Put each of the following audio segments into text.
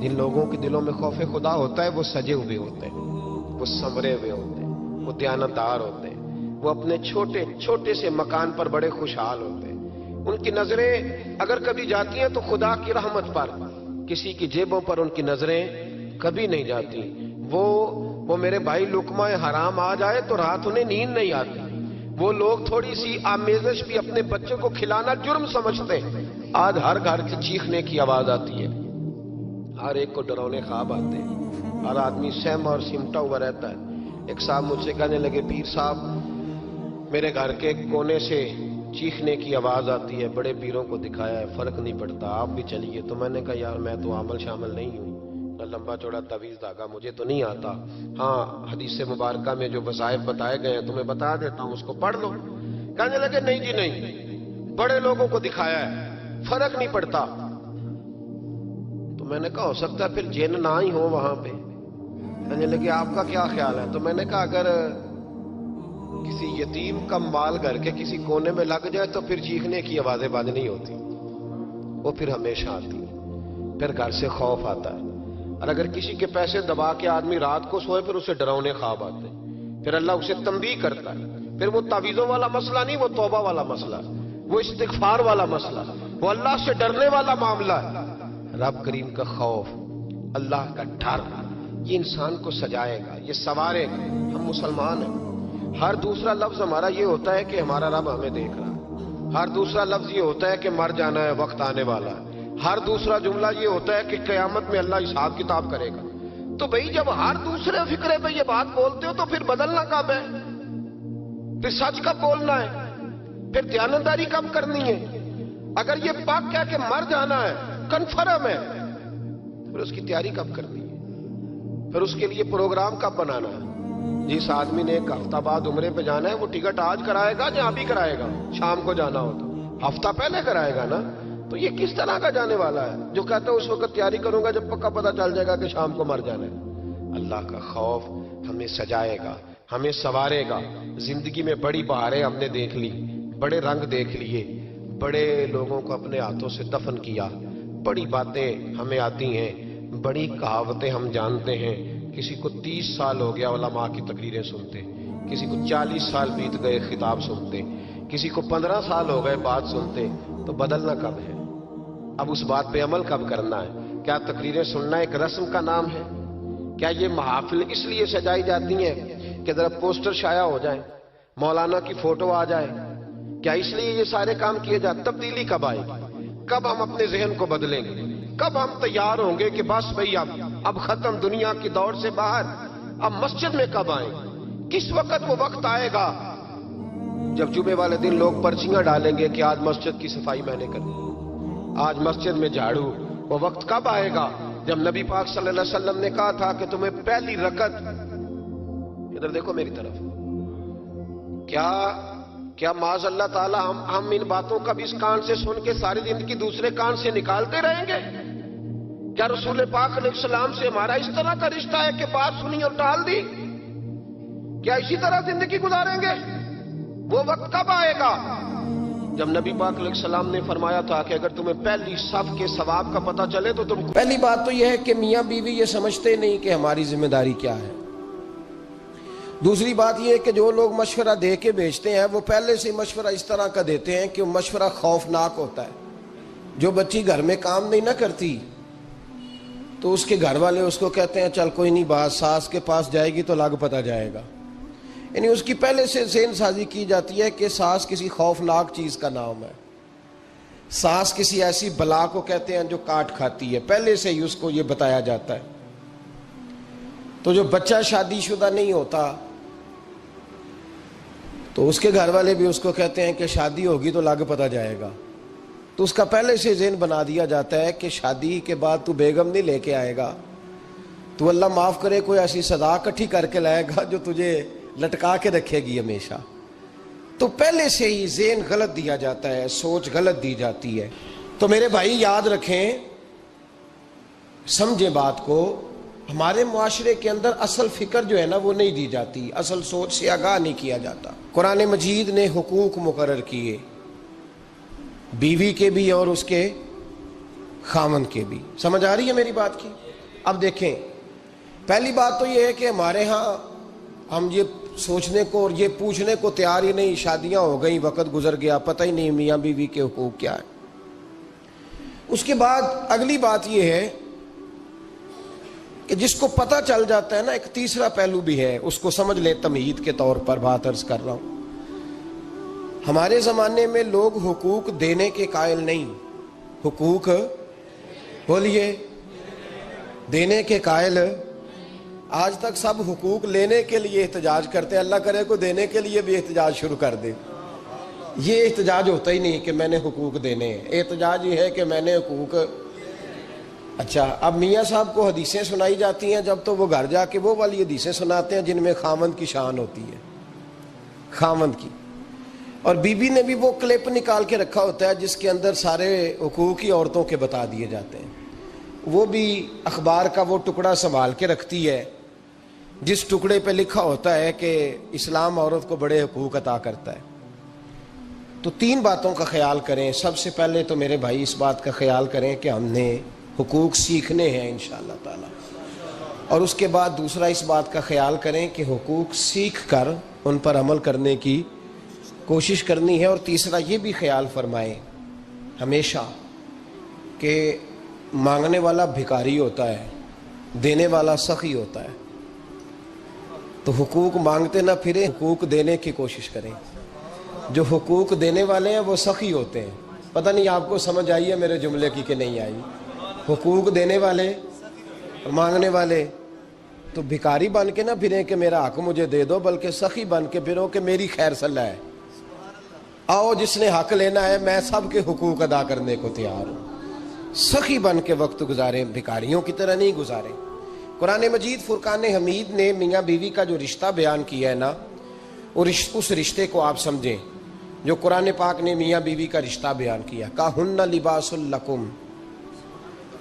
جن لوگوں کے دلوں میں خوف خدا ہوتا ہے وہ سجے ہوئے ہوتے ہیں، وہ سنورے ہوئے ہوتے ہیں، وہ دیانتدار ہوتے ہیں، وہ اپنے چھوٹے چھوٹے سے مکان پر بڑے خوشحال ہوتے ہیں۔ ان کی نظریں اگر کبھی جاتی ہیں تو خدا کی رحمت پر، کسی کی جیبوں پر ان کی نظریں کبھی نہیں جاتی۔ وہ میرے بھائی لقمہ حرام آ جائے تو رات انہیں نیند نہیں آتی۔ وہ لوگ تھوڑی سی آمیزش بھی اپنے بچوں کو کھلانا جرم سمجھتے ہیں، آج ہر گھر سے چیخنے کی آواز آتی ہے، ہر ایک کو ڈراؤنے خواب آتے ہیں، ہر آدمی سہما اور سمٹا ہوا رہتا ہے۔ ایک صاحب مجھ سے کہنے لگے، پیر صاحب میرے گھر کے کونے سے چیخنے کی آواز آتی ہے، بڑے پیروں کو دکھایا ہے، فرق نہیں پڑتا، آپ بھی چلیے۔ تو میں نے کہا یار میں تو عمل شامل نہیں ہوں، لمبا چوڑا تعویذ دھاگا مجھے تو نہیں آتا، ہاں حدیث مبارکہ میں جو وظائف بتائے گئے ہیں تمہیں بتا دیتا ہوں، اس کو پڑھ لو۔ کہنے لگے نہیں جی نہیں، بڑے لوگوں کو دکھایا ہے، فرق نہیں پڑتا۔ تو میں نے کہا ہو سکتا ہے پھر جن نہ ہی ہو وہاں پہ۔ کہنے لگے آپ کا کیا خیال ہے؟ تو میں نے کہا اگر کسی یتیم کا مال گھر کے کسی کونے میں لگ جائے تو پھر چیخنے کی آوازیں بند نہیں ہوتی، وہ پھر ہمیشہ آتی، پھر گھر سے خوف آتا ہے۔ اور اگر کسی کے پیسے دبا کے آدمی رات کو سوئے پھر اسے ڈراؤنے خواب آتے ہیں، پھر اللہ اسے تنبیہ کرتا ہے۔ پھر وہ تعویذوں والا مسئلہ نہیں، وہ توبہ والا مسئلہ، وہ استغفار والا مسئلہ، وہ اللہ سے ڈرنے والا معاملہ ہے۔ رب کریم کا خوف، اللہ کا ڈر، یہ انسان کو سجائے گا، یہ سنوارے گا۔ ہم مسلمان ہیں، ہر دوسرا لفظ ہمارا یہ ہوتا ہے کہ ہمارا رب ہمیں دیکھ رہا ہے، ہر دوسرا لفظ یہ ہوتا ہے کہ مر جانا ہے، وقت آنے والا ہے، ہر دوسرا جملہ یہ ہوتا ہے کہ قیامت میں اللہ حساب کتاب کرے گا۔ تو بھئی جب ہر دوسرے فقرے پہ یہ بات بولتے ہو تو پھر بدلنا کب ہے؟ پھر سچ کب بولنا ہے؟ پھر دیانتداری کب کرنی ہے؟ اگر یہ پاک کہہ کہ مر جانا ہے، کنفرم ہے، پھر اس کی تیاری کب کرنی ہے؟ پھر اس کے لیے پروگرام کب بنانا ہے؟ جس آدمی نے ایک ہفتہ بعد عمرے پہ جانا ہے وہ ٹکٹ آج کرائے گا یا ابھی کرائے گا؟ شام کو جانا ہو تو ہفتہ پہلے کرائے گا نا۔ تو یہ کس طرح کا جانے والا ہے جو کہتا ہے اس وقت تیاری کروں گا جب پکا پتہ چل جائے گا کہ شام کو مر جانا ہے؟ اللہ کا خوف ہمیں سجائے گا، ہمیں سنوارے گا۔ زندگی میں بڑی بہاریں ہم نے دیکھ لی، بڑے رنگ دیکھ لیے، بڑے لوگوں کو اپنے ہاتھوں سے دفن کیا، بڑی باتیں ہمیں آتی ہیں، بڑی کہاوتیں ہم جانتے ہیں۔ کسی کو 30 سال ہو گیا علماء کی تقریریں سنتے، کسی کو 40 سال بیت گئے خطاب سنتے، کسی کو 15 سال ہو گئے بات سنتے۔ تو بدلنا کب ہے؟ اب اس بات پہ عمل کب کرنا ہے؟ کیا تقریریں سننا ایک رسم کا نام ہے؟ کیا یہ محافل اس لیے سجائی جاتی ہیں کہ ذرا پوسٹر شائع ہو جائیں، مولانا کی فوٹو آ جائے؟ کیا اس لیے یہ سارے کام کیے جاتے؟ تبدیلی کب آئے گی؟ کب ہم اپنے ذہن کو بدلیں گے؟ کب ہم تیار ہوں گے کہ بس بھئی اب ختم دنیا کی دور سے باہر، اب مسجد میں کب آئیں؟ کس وقت وہ وقت آئے گا جب جمعے والے دن لوگ پرچیاں ڈالیں گے کہ آج مسجد کی صفائی میں نے کرنی، آج مسجد میں جھاڑو؟ وہ وقت کب آئے گا جب نبی پاک صلی اللہ علیہ وسلم نے کہا تھا کہ تمہیں پہلی رکعت، ادھر دیکھو میری طرف، کیا معاذ اللہ تعالی ہم ان باتوں کا بھی اس کان سے سن کے ساری زندگی دوسرے کان سے نکالتے رہیں گے؟ کیا رسول پاک علیہ السلام سے ہمارا اس طرح کا رشتہ ہے کہ بات سنی اور ٹال دی؟ کیا اسی طرح زندگی گزاریں گے؟ وہ وقت کب آئے گا جب نبی پاک علیہ السلام نے فرمایا تھا کہ اگر تمہیں پہلی صف کے ثواب کا پتہ چلے تو تم، پہلی بات تو یہ ہے کہ میاں بیوی یہ سمجھتے نہیں کہ ہماری ذمہ داری کیا ہے۔ دوسری بات یہ ہے کہ جو لوگ مشورہ دے کے بھیجتے ہیں وہ پہلے سے مشورہ اس طرح کا دیتے ہیں کہ وہ مشورہ خوفناک ہوتا ہے۔ جو بچی گھر میں کام نہیں نہ کرتی تو اس کے گھر والے اس کو کہتے ہیں چل کوئی نہیں، بات ساس کے پاس جائے گی تو لگ پتہ جائے گا، یعنی اس کی پہلے سے ذہن سازی کی جاتی ہے کہ ساس کسی خوفناک چیز کا نام ہے، ساس کسی ایسی بلا کو کہتے ہیں جو کاٹ کھاتی ہے، پہلے سے ہی اس کو یہ بتایا جاتا ہے۔ تو جو بچہ شادی شدہ نہیں ہوتا تو اس کے گھر والے بھی اس کو کہتے ہیں کہ شادی ہوگی تو لگ پتہ جائے گا، تو اس کا پہلے سے ذہن بنا دیا جاتا ہے کہ شادی کے بعد تو بیگم نہیں لے کے آئے گا، تو اللہ معاف کرے کوئی ایسی سزا اکٹھی کر کے لائے گا جو تجھے لٹکا کے رکھے گی ہمیشہ۔ تو پہلے سے ہی ذہن غلط دیا جاتا ہے، سوچ غلط دی جاتی ہے۔ تو میرے بھائی یاد رکھیں، سمجھیں بات کو، ہمارے معاشرے کے اندر اصل فکر جو ہے نا وہ نہیں دی جاتی، اصل سوچ سے آگاہ نہیں کیا جاتا۔ قرآن مجید نے حقوق مقرر کیے، بیوی کے بھی اور اس کے خاوند کے بھی۔ سمجھ آ رہی ہے میری بات کی؟ اب دیکھیں، پہلی بات تو یہ ہے کہ ہمارے ہاں ہم یہ سوچنے کو اور یہ پوچھنے کو تیار ہی نہیں، شادیاں ہو گئیں، وقت گزر گیا، پتہ ہی نہیں میاں بیوی کے حقوق کیا ہے۔ اس کے بعد اگلی بات یہ ہے کہ جس کو پتہ چل جاتا ہے نا، ایک تیسرا پہلو بھی ہے، اس کو سمجھ لیں تمہید کے طور پر بات عرض کر رہا ہوں۔ ہمارے زمانے میں لوگ حقوق دینے کے قائل نہیں، حقوق بولیے دینے کے قائل، آج تک سب حقوق لینے کے لیے احتجاج کرتے ہیں، اللہ کرے کو دینے کے لیے بھی احتجاج شروع کر دے۔ یہ احتجاج ہوتا ہی نہیں کہ میں نے حقوق دینے ہیں، احتجاج یہ ہے کہ میں نے حقوق۔ اچھا، اب میاں صاحب کو حدیثیں سنائی جاتی ہیں، جب تو وہ گھر جا کے وہ والی حدیثیں سناتے ہیں جن میں خاوند کی شان ہوتی ہے، خاوند کی، اور بی بی نے بھی وہ کلپ نکال کے رکھا ہوتا ہے جس کے اندر سارے حقوق ہی عورتوں کے بتا دیے جاتے ہیں۔ وہ بھی اخبار کا وہ ٹکڑا سنبھال کے رکھتی ہے جس ٹکڑے پہ لکھا ہوتا ہے کہ اسلام عورت کو بڑے حقوق عطا کرتا ہے۔ تو تین باتوں کا خیال کریں۔ سب سے پہلے تو میرے بھائی اس بات کا خیال کریں کہ ہم نے حقوق سیکھنے ہیں انشاءاللہ تعالی، اور اس کے بعد دوسرا اس بات کا خیال کریں کہ حقوق سیکھ کر ان پر عمل کرنے کی کوشش کرنی ہے، اور تیسرا یہ بھی خیال فرمائیں ہمیشہ کہ مانگنے والا بھکاری ہوتا ہے، دینے والا سخی ہوتا ہے۔ تو حقوق مانگتے نہ پھریں، حقوق دینے کی کوشش کریں۔ جو حقوق دینے والے ہیں وہ سخی ہوتے ہیں۔ پتہ نہیں آپ کو سمجھ آئی ہے میرے جملے کی کہ نہیں آئی؟ حقوق دینے والے اور مانگنے والے، تو بھکاری بن کے نہ پھریں کہ میرا حق مجھے دے دو، بلکہ سخی بن کے پھرو کہ میری خیر صلاح ہے، آؤ جس نے حق لینا ہے میں سب کے حقوق ادا کرنے کو تیار ہوں۔ سخی بن کے وقت گزاریں، بھکاریوں کی طرح نہیں گزاریں۔ قرآن مجید فرقان حمید نے میاں بیوی کا جو رشتہ بیان کیا ہے نا، اس رشتے کو آپ سمجھیں جو قرآن پاک نے میاں بیوی کا رشتہ بیان کیا۔ کہن لباس لکم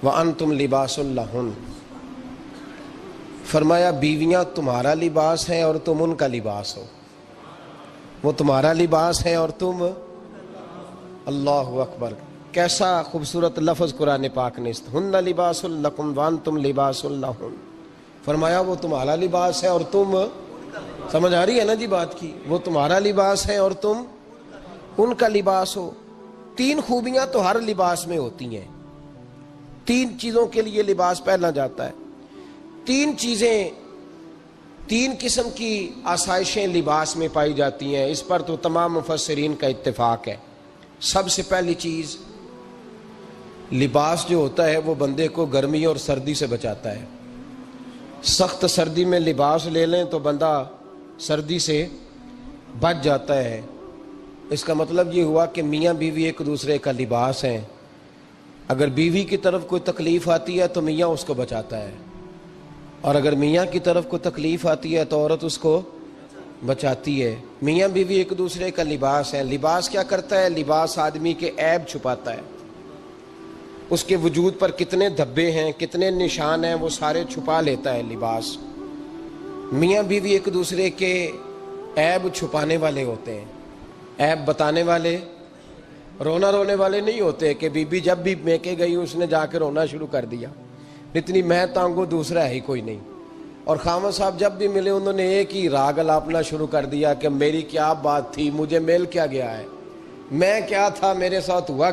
وانتم لباس لہن، فرمایا بیویاں تمہارا لباس ہیں اور تم ان کا لباس ہو۔ وہ تمہارا لباس ہے اور تم، اللہ اکبر، کیسا خوبصورت لفظ قرآن پاک نے، ہن لباس لکم وانتم لباس لہن، فرمایا وہ تمہارا لباس ہے اور تم، سمجھ آ رہی ہے نا جی بات کی، وہ تمہارا لباس ہے اور تم ان کا لباس ہو۔ تین خوبیاں تو ہر لباس میں ہوتی ہیں، تین چیزوں کے لیے لباس پہنا جاتا ہے، تین چیزیں، تین قسم کی آسائشیں لباس میں پائی جاتی ہیں، اس پر تو تمام مفسرین کا اتفاق ہے۔ سب سے پہلی چیز، لباس جو ہوتا ہے وہ بندے کو گرمی اور سردی سے بچاتا ہے۔ سخت سردی میں لباس لے لیں تو بندہ سردی سے بچ جاتا ہے۔ اس کا مطلب یہ ہوا کہ میاں بیوی ایک دوسرے کا لباس ہیں۔ اگر بیوی کی طرف کوئی تکلیف آتی ہے تو میاں اس کو بچاتا ہے، اور اگر میاں کی طرف کوئی تکلیف آتی ہے تو عورت اس کو بچاتی ہے۔ میاں بیوی ایک دوسرے کا لباس ہے۔ لباس کیا کرتا ہے؟ لباس آدمی کے عیب چھپاتا ہے، اس کے وجود پر کتنے دھبے ہیں، کتنے نشان ہیں، وہ سارے چھپا لیتا ہے لباس۔ میاں بیوی ایک دوسرے کے عیب چھپانے والے ہوتے ہیں، عیب بتانے والے، رونا رونے والے نہیں ہوتے کہ بی بی جب بھی میکے گئی اس نے جا کے رونا شروع کر دیا، اتنی میں تانگو دوسرا ہے ہی کوئی نہیں۔ اور خاوند صاحب جب بھی ملے انہوں نے ایک ہی راگ الاپنا شروع کر دیا کہ میری کیا بات تھی، مجھے مل کیا گیا ہے، میں کیا تھا، میرے ساتھ ہوا